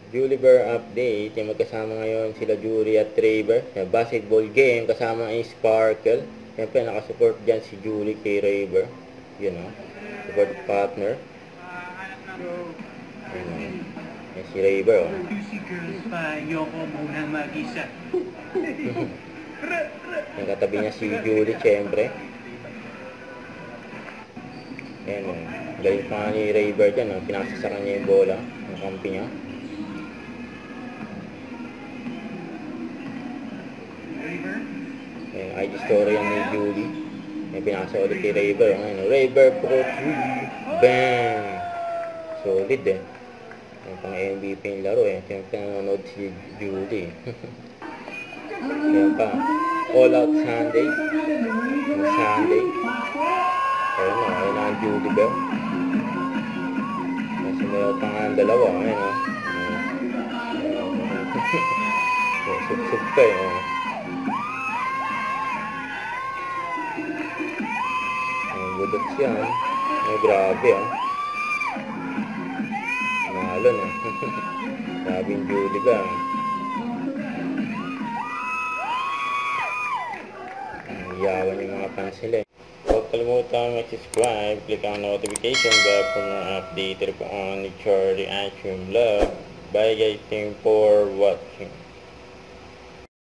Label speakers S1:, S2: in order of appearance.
S1: Julie Bear update. Yung magkasama ngayon sila Julie at Raver. Basketball game kasama ang Sparkle. Siyempre nakasupport dyan si Julie kay Raver. Yun o. Support partner. Yun o. Yan si Raver o.
S2: Yoko muna mag-isa.
S1: Yung katabi niya si Julie siyempre. Ayan o. Galing pa nga ni Raver dyan o. Pinasa sa kanya yung bola. Ang kampi niya. Ayan, IG story yan ni Julie. May pinasa ulit kay Raver. Ayan, Raver Pro 3. Bang! Solid eh. Ayan, pang MVP yung laro eh. Siyempre nanonood si Julie. Ayan pa. All Out Sunday. Sunday. Ayan na. Ayan na ang Julie Bell. Nasumunod pa nga ang dalawa. Ayan o. Sub-sub pa eh. Gudot siya. Ay, grabe ah. Nalo na. Grabe yung Julie ba. Iyawan yung mga fans nila. Huwag kalimutan mag-subscribe. Click ang notification bell for more update po on the Charlie Action Vlog. Bye guys. Thank you for watching.